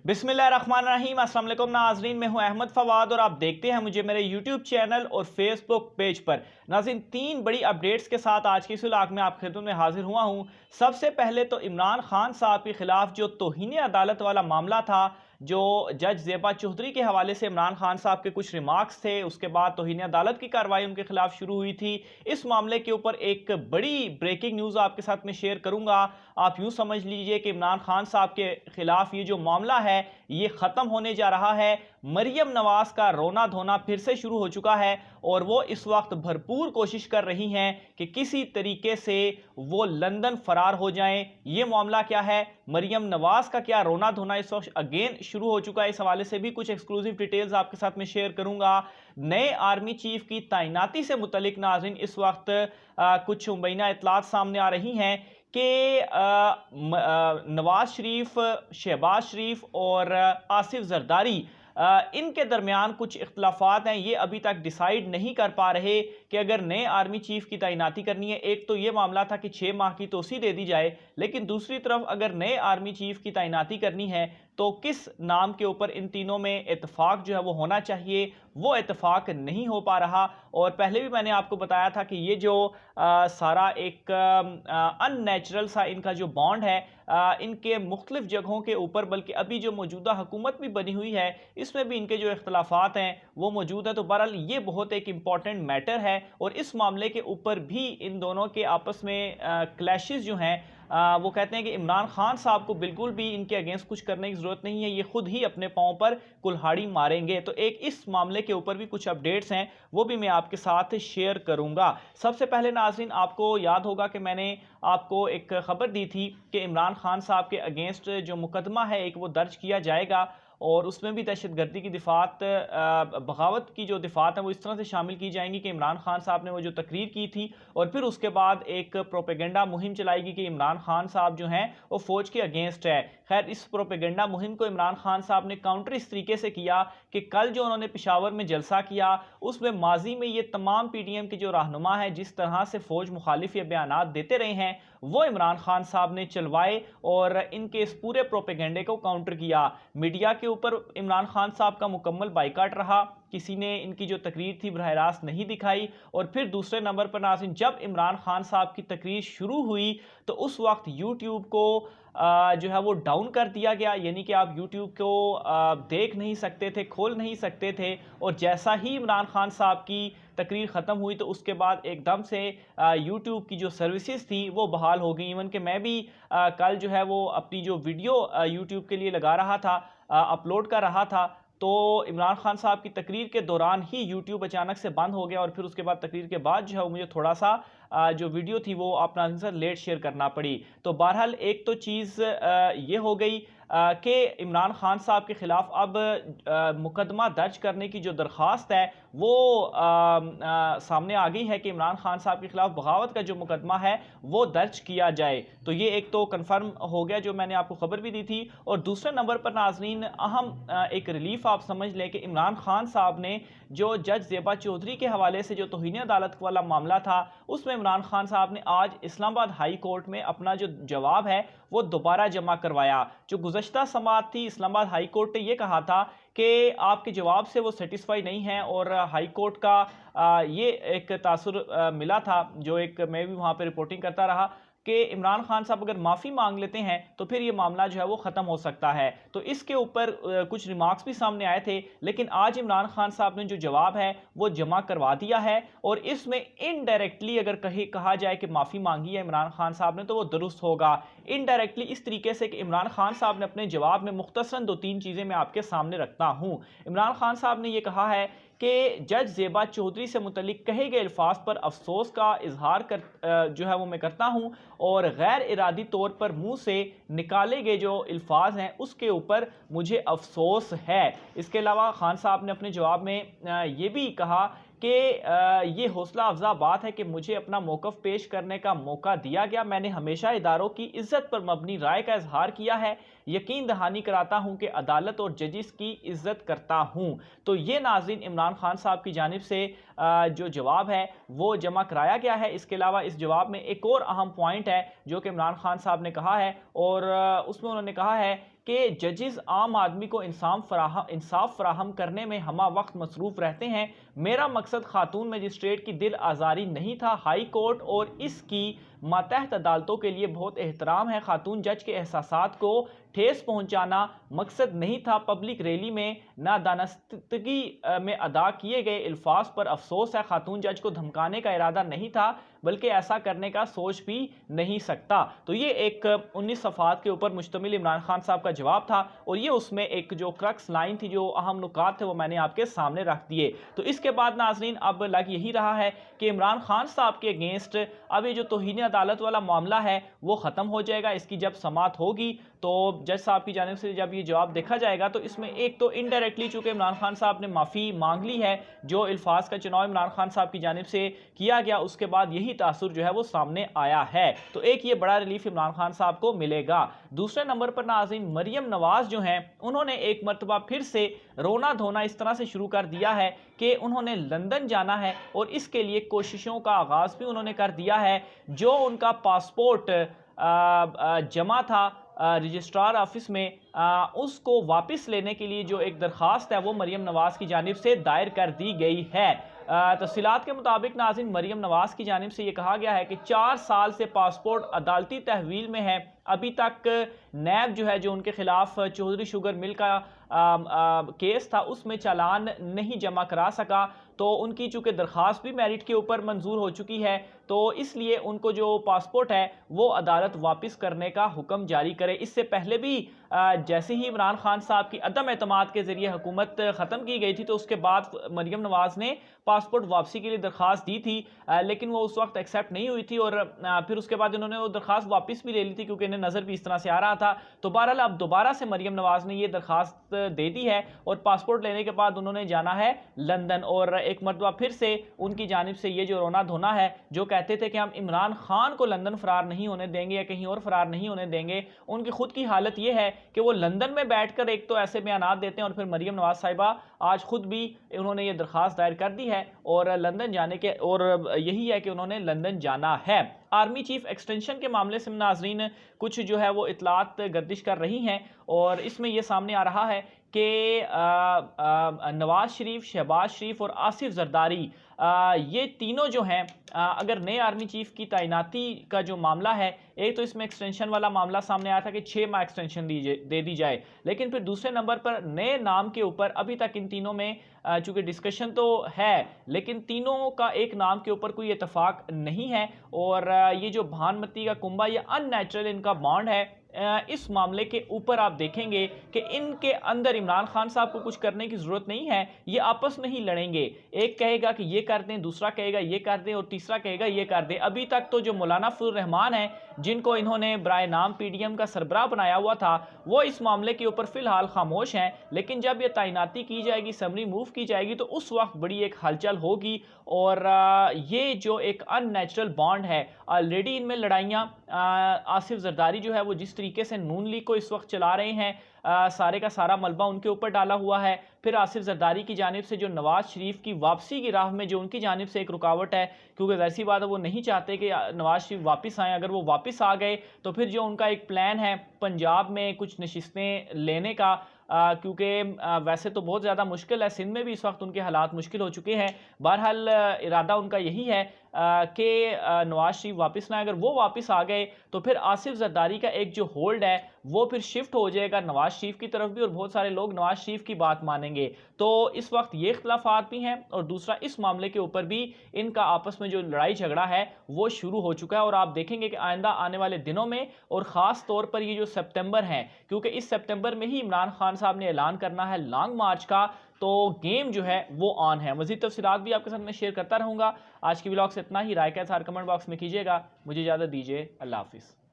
बिस्मिल्लाहिर्रहमानिर्रहीम। अस्सलाम वालेकुम नाज़रीन, मैं हूं अहमद फवाद और आप देखते हैं मुझे मेरे यूट्यूब चैनल और फेसबुक पेज पर। नाज़रीन, तीन बड़ी अपडेट्स के साथ आज की इस व्लॉग में आप खिदमत में हाजिर हुआ हूं। सबसे पहले तो इमरान खान साहब के खिलाफ जो तौहीन अदालत वाला मामला था, जो जज ज़ेबा चौधरी के हवाले से इमरान खान साहब के कुछ रिमार्क्स थे, उसके बाद तौहीन अदालत की कार्रवाई उनके खिलाफ शुरू हुई थी। इस मामले के ऊपर एक बड़ी ब्रेकिंग न्यूज़ आपके साथ में शेयर करूंगा। आप यूं समझ लीजिए कि इमरान खान साहब के खिलाफ ये जो मामला है ये ख़त्म होने जा रहा है। मरियम नवाज का रोना धोना फिर से शुरू हो चुका है और वो इस वक्त भरपूर कोशिश कर रही हैं कि किसी तरीके से वो लंदन फरार हो जाएं। ये मामला क्या है, मरियम नवाज का क्या रोना धोना इस वक्त अगेन शुरू हो चुका है, इस हवाले से भी कुछ एक्सक्लूसिव डिटेल्स आपके साथ में शेयर करूंगा। नए आर्मी चीफ की तैनाती से मुतलिक नाज़रीन इस वक्त कुछ मुबैना इतलात सामने आ रही हैं कि नवाज शरीफ, शहबाज शरीफ और आसिफ जरदारी, इनके दरमियान कुछ इख्तलाफात हैं। ये अभी तक डिसाइड नहीं कर पा रहे कि अगर नए आर्मी चीफ की तैनाती करनी है। एक तो ये मामला था कि 6 माह की तोसी दे दी जाए, लेकिन दूसरी तरफ अगर नए आर्मी चीफ की तैनाती करनी है तो किस नाम के ऊपर इन तीनों में इत्तेफाक जो है वो होना चाहिए, वो इत्तेफाक नहीं हो पा रहा। और पहले भी मैंने आपको बताया था कि ये जो सारा एक अननेचुरल सा इनका जो बॉन्ड है, इनके मुख्तलिफ जगहों के ऊपर, बल्कि अभी जो मौजूदा हुकूमत भी बनी हुई है इसमें भी इनके जो इख्तलाफात हैं वो मौजूद है। तो बहरहाल ये बहुत एक इंपॉर्टेंट मैटर है और इस मामले के ऊपर भी इन दोनों के आपस में क्लैशेस जो हैं, वो कहते हैं कि इमरान खान साहब को बिल्कुल भी इनके अगेंस्ट कुछ करने की ज़रूरत नहीं है, ये खुद ही अपने पाँव पर कुल्हाड़ी मारेंगे। तो एक इस मामले के ऊपर भी कुछ अपडेट्स हैं, वो भी मैं आपके साथ शेयर करूंगा। सबसे पहले नाज़रीन, आपको याद होगा कि मैंने आपको एक खबर दी थी कि इमरान खान साहब के अगेंस्ट जो मुकदमा है एक वो दर्ज किया जाएगा और उसमें भी दहशतगर्दी की दिफात, बगावत की जो दिफात है वो इस तरह से शामिल की जाएंगी कि इमरान खान साहब ने वो जो तकरीर की थी और फिर उसके बाद एक प्रोपेगेंडा मुहिम चलाएगी कि इमरान खान साहब जो हैं वो फ़ौज के अगेंस्ट है। खैर, इस प्रोपेगेंडा मुहिम को इमरान खान साहब ने काउंटर इस तरीके से किया कि कल जो उन्होंने पेशावर में जलसा किया उसमें माजी में ये तमाम PDM के जो रहनुमा है जिस तरह से फ़ौज मुखालिफ ये बयानात देते रहे हैं वो इमरान खान साहब ने चलवाए और इनके इस पूरे प्रोपेगेंडे को काउंटर किया। मीडिया के ऊपर इमरान खान साहब का मुकम्मल बाइकाट रहा, किसी ने इनकी जो तकरीर थी बरह रास्त नहीं दिखाई। और फिर दूसरे नंबर पर नाज़रीन, जब इमरान खान साहब की तकरीर शुरू हुई तो उस वक्त यूट्यूब को जो है वो डाउन कर दिया गया, यानी कि आप यूट्यूब को देख नहीं सकते थे, खोल नहीं सकते थे। और जैसा ही इमरान खान साहब की तकरीर ख़त्म हुई तो उसके बाद एकदम से यूट्यूब की जो सर्विसेज थी वो बहाल हो गई। इवन कि मैं भी कल जो है वो अपनी जो वीडियो यूट्यूब के लिए लगा रहा था, अपलोड कर रहा था, तो इमरान खान साहब की तकरीर के दौरान ही यूट्यूब अचानक से बंद हो गया और फिर उसके बाद तकरीर के बाद जो है मुझे थोड़ा सा जो वीडियो थी वो अपना लेट शेयर करना पड़ी। तो बहरहाल एक तो चीज़ ये हो गई कि इमरान खान साहब के ख़िलाफ़ अब मुकदमा दर्ज करने की जो दरख्वास्त है वो सामने आ गई है कि इमरान खान साहब के ख़िलाफ़ बगावत का जो मुकदमा है वो दर्ज किया जाए। तो ये एक तो कन्फर्म हो गया, जो मैंने आपको ख़बर भी दी थी। और दूसरे नंबर पर नाज़रीन, अहम एक रिलीफ आप समझ लें कि इमरान खान साहब ने जो जज ज़ेबा चौधरी के हवाले से जो तौहीन अदालत वाला मामला था उसमें इमरान खान साहब ने आज इस्लामाबाद हाई कोर्ट में अपना जो जवाब है वो दोबारा जमा करवाया। जो गुज़श्ता समाअत थी, इस्लामाबाद हाई कोर्ट ने यह कहा था कि आपके जवाब से वो सेटिस्फाई नहीं है और हाई कोर्ट का ये एक तासुर मिला था, जो एक मैं भी वहाँ पे रिपोर्टिंग करता रहा कि इमरान खान साहब अगर माफ़ी मांग लेते हैं तो फिर ये मामला जो है वो ख़त्म हो सकता है। तो इसके ऊपर कुछ रिमार्क्स भी सामने आए थे, लेकिन आज इमरान खान साहब ने जो जवाब है वो जमा करवा दिया है और इसमें इनडायरेक्टली अगर कहा जाए कि माफ़ी मांगी है इमरान खान साहब ने तो वो दुरुस्त होगा। इनडायरेक्टली इस तरीके से कि इमरान खान साहब ने अपने जवाब में मुख्तसरन 2-3 चीज़ें मैं आपके सामने रखता हूँ। इमरान खान साहब ने यह कहा है कि जज ज़ेबा चौधरी से मुतल्लिक कहे गए अल्फाज पर अफसोस का इजहार जो है वो मैं करता हूँ और गैर इरादी तौर पर मुंह से निकाले गए जो अल्फाज हैं उसके ऊपर मुझे अफसोस है। इसके अलावा खान साहब ने अपने जवाब में ये भी कहा कि ये हौसला अफजा बात है कि मुझे अपना मौक़िफ़ पेश करने का मौका दिया गया। मैंने हमेशा इदारों की इज़्ज़त पर मबनी राय का इजहार किया है। यकीन दहानी कराता हूँ कि अदालत और जजिस की इज़्ज़त करता हूँ। तो ये नाज़रीन इमरान खान साहब की जानिब से जो जवाब है वो जमा कराया गया है। इसके अलावा इस जवाब में एक और अहम पॉइंट है जो कि इमरान खान साहब ने कहा है और उसमें उन्होंने कहा है कि जजेस आम आदमी को इंसाफ फराहम करने में हमा वक्त मसरूफ़ रहते हैं। मेरा मकसद खातून मजिस्ट्रेट की दिल आज़ारी नहीं था। हाई कोर्ट और इसकी मातहत अदालतों के लिए बहुत एहतराम है। खातून जज के एहसासात को ठेस पहुंचाना मकसद नहीं था। पब्लिक रैली में नादानस्तगी में अदा किए गए अल्फाज पर अफसोस है। खातून जज को धमकाने का इरादा नहीं था, बल्कि ऐसा करने का सोच भी नहीं सकता। तो ये एक 19 सफ़ात के ऊपर मुश्तमिल इमरान खान साहब का जवाब था, और ये उसमें एक जो क्रक्स लाइन थी, जो अहम नुकात थे, वो मैंने आपके सामने रख दिए। तो इसके बाद नाजरीन अब लग यही रहा है कि इमरान खान साहब के अगेंस्ट अब ये जो तौहीन अदालत वाला मामला है वो ख़त्म हो जाएगा। इसकी जब समात होगी तो जज साहब की जानिब से जब ये जवाब देखा जाएगा, तो इसमें एक तो इनडायरेक्टली चूंकि इमरान खान साहब ने माफ़ी मांग ली है, जो अल्फाज का चुनाव इमरान खान साहब की जानिब से किया गया, उसके बाद यही तासुर जो है वो सामने आया है। तो एक ये बड़ा रिलीफ इमरान खान साहब को मिलेगा। दूसरे नंबर पर नाज़रीन मरियम नवाज जो हैं, उन्होंने एक मरतबा फिर से रोना धोना इस तरह से शुरू कर दिया है कि उन्होंने लंदन जाना है, और इसके लिए कोशिशों का आगाज़ भी उन्होंने कर दिया है। जो उनका पासपोर्ट जमा था रजिस्ट्रार ऑफिस में, उसको वापस लेने के लिए जो एक दरख्वास्त है वो मरियम नवाज की जानिब से दायर कर दी गई है। तफसीलात के मुताबिक नाज़रीन मरियम नवाज की जानिब से ये कहा गया है कि 4 साल से पासपोर्ट अदालती तहवील में है। अभी तक नैब जो है, जो उनके खिलाफ चौधरी शुगर मिल का केस था, उसमें चालान नहीं जमा करा सका। तो उनकी चूंकि दरख्वास्त भी मेरिट के ऊपर मंजूर हो चुकी है, तो इसलिए उनको जो पासपोर्ट है वो अदालत वापस करने का हुक्म जारी करे। इससे पहले भी जैसे ही इमरान खान साहब की अदम एतमाद के जरिए हुकूमत ख़त्म की गई थी, तो उसके बाद मरियम नवाज ने पासपोर्ट वापसी के लिए दरख्वास्त दी थी, लेकिन वो उस वक्त एक्सेप्ट नहीं हुई थी, और फिर उसके बाद इन्होंने वो दरख्वास्त वापस भी ले ली थी, क्योंकि इन्हें नज़र भी इस तरह से आ रहा था। तो बहरहाल अब दोबारा से मरियम नवाज ने ये दरख्वास्त दे दी है, और पासपोर्ट लेने के बाद उन्होंने जाना है लंदन। और एक मरतबा फिर से उनकी जानिब से ये जो रोना धोना है, जो कहते थे कि हम इमरान खान को लंदन फरार नहीं होने देंगे या कहीं और फरार नहीं होने देंगे, उनकी खुद की हालत ये है कि वो लंदन में बैठकर एक तो ऐसे बयानात देते हैं, और फिर मरियम नवाज साहिबा आज खुद भी उन्होंने ये दरख्वास्त दायर कर दी है और लंदन जाने के, और यही है कि उन्होंने लंदन जाना है। आर्मी चीफ एक्सटेंशन के मामले से नाजरीन कुछ जो है वो इतलात गर्दिश कर रही हैं, और इसमें यह सामने आ रहा है कि नवाज शरीफ, शहबाज शरीफ और आसिफ जरदारी, ये तीनों जो हैं, अगर नए आर्मी चीफ की तैनाती का जो मामला है, एक तो इसमें एक्सटेंशन वाला मामला सामने आया था कि 6 माह एक्सटेंशन दे दी जाए, लेकिन फिर दूसरे नंबर पर नए नाम के ऊपर अभी तक इन तीनों में चूंकि डिस्कशन तो है, लेकिन तीनों का एक नाम के ऊपर कोई इतफाक नहीं है। और ये जो भानुमती का कुंभा, ये अननेचुरल इनका बॉन्ड है। इस मामले के ऊपर आप देखेंगे कि इनके अंदर इमरान खान साहब को कुछ करने की ज़रूरत नहीं है। ये आपस में ही लड़ेंगे, एक कहेगा कि ये कर दें, दूसरा कहेगा ये कर दें, और तीसरा कहेगा ये कर दें। अभी तक तो जो मौलाना फजल रहमान है, जिनको इन्होंने बराए नाम पीडीएम का सरबराह बनाया हुआ था, वो इस मामले के ऊपर फिलहाल खामोश हैं। लेकिन जब ये तैनाती की जाएगी, समरी मूव की जाएगी, तो उस वक्त बड़ी एक हलचल होगी। और ये जो एक अननेचुरल बॉन्ड है, ऑलरेडी इनमें लड़ाइयाँ, आसिफ जरदारी जो है वो जिस तरीके से नून लीग को इस वक्त चला रहे हैं, सारे का सारा मलबा उनके ऊपर डाला हुआ है। फिर आसिफ जरदारी की जानिब से जो नवाज शरीफ की वापसी की राह में जो उनकी जानिब से एक रुकावट है, क्योंकि वैसी बात है वो नहीं चाहते कि नवाज शरीफ वापस आएँ। अगर वो वापस आ गए तो फिर जो उनका एक प्लान है पंजाब में कुछ नशिस्तें लेने का, क्योंकि वैसे तो बहुत ज़्यादा मुश्किल है, सिंध में भी इस वक्त उनके हालात मुश्किल हो चुके हैं। बहरहाल इरादा उनका यही है कि नवाज शरीफ वापस ना, अगर वो वापस आ गए तो फिर आसिफ जरदारी का एक जो होल्ड है वो फिर शिफ्ट हो जाएगा नवाज शरीफ की तरफ भी, और बहुत सारे लोग नवाज शरीफ की बात मानेंगे। तो इस वक्त ये इख्तलाफात भी हैं, और दूसरा इस मामले के ऊपर भी इनका आपस में जो लड़ाई झगड़ा है वो शुरू हो चुका है। और आप देखेंगे कि आइंदा आने वाले दिनों में, और ख़ास तौर पर ये जो सितंबर है, क्योंकि इस सितंबर में ही इमरान खान साहब ने ऐलान करना है लॉन्ग मार्च का, तो गेम जो है वो ऑन है। मज़ीद तफसीलात भी आपके साथ मैं शेयर करता रहूँगा। आज की व्लॉग से इतना ही। राय का इज़हार कमेंट बॉक्स में कीजिएगा। मुझे इजाज़त दीजिए। अल्लाह हाफिज़।